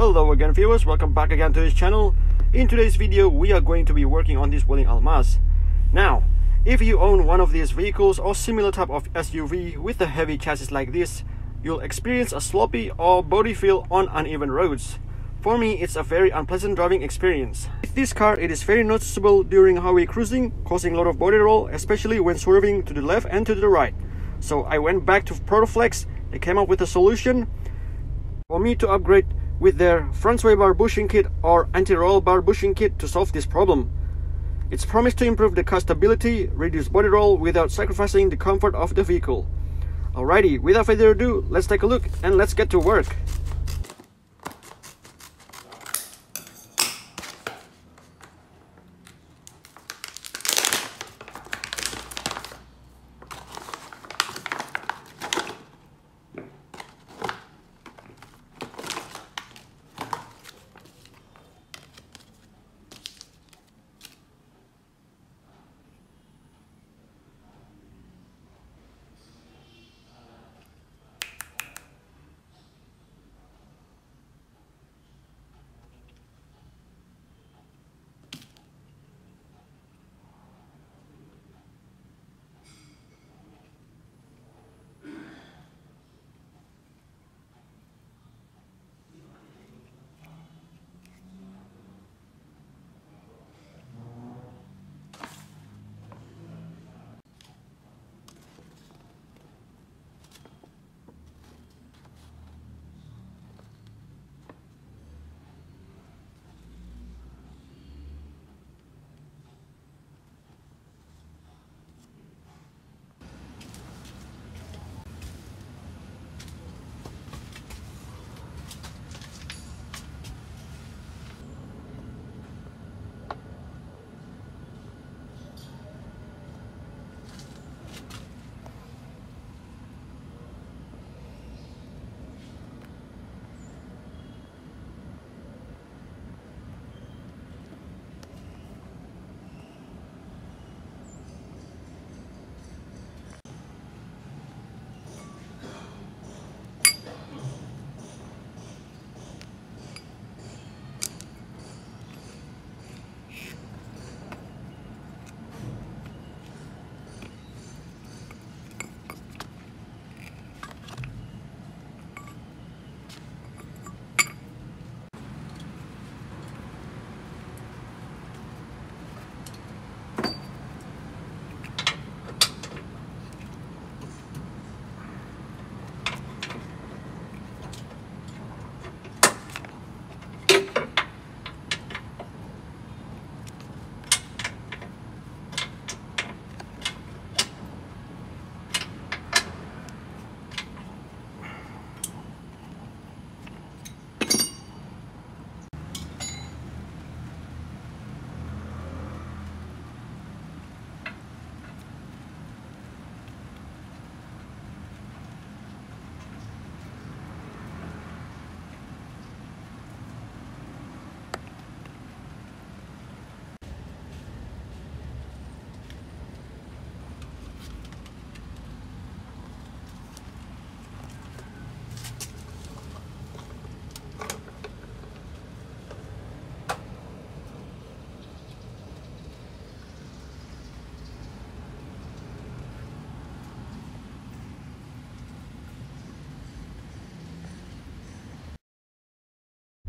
Hello again viewers, welcome back again to this channel. In today's video we are going to be working on this Wuling Almaz. Now, if you own one of these vehicles or similar type of SUV with a heavy chassis like this, you'll experience a sloppy or body feel on uneven roads. For me, it's a very unpleasant driving experience. With this car, it is very noticeable during highway cruising, causing a lot of body roll, especially when swerving to the left and to the right. So I went back to Protoflex. They came up with a solution for me to upgrade with their front sway bar bushing kit or anti-roll bar bushing kit to solve this problem. It's promised to improve the car stability, reduce body roll without sacrificing the comfort of the vehicle. Alrighty, without further ado, let's take a look and let's get to work.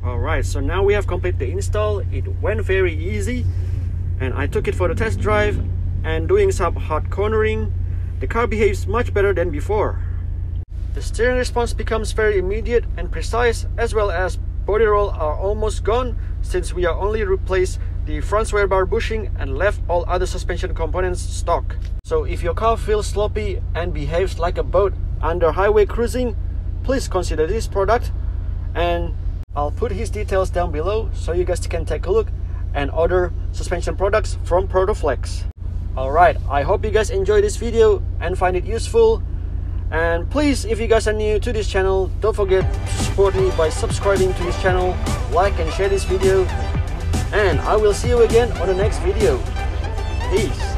Alright, so now we have completed the install. It went very easy and I took it for the test drive, and doing some hard cornering, the car behaves much better than before. The steering response becomes very immediate and precise, as well as body roll are almost gone since we are only replaced the front sway bar bushing and left all other suspension components stock. So if your car feels sloppy and behaves like a boat under highway cruising, please consider this product, and I'll put his details down below so you guys can take a look and order suspension products from Protoflex. Alright, I hope you guys enjoy this video and find it useful. And please, if you guys are new to this channel, don't forget to support me by subscribing to this channel, like and share this video. And I will see you again on the next video. Peace.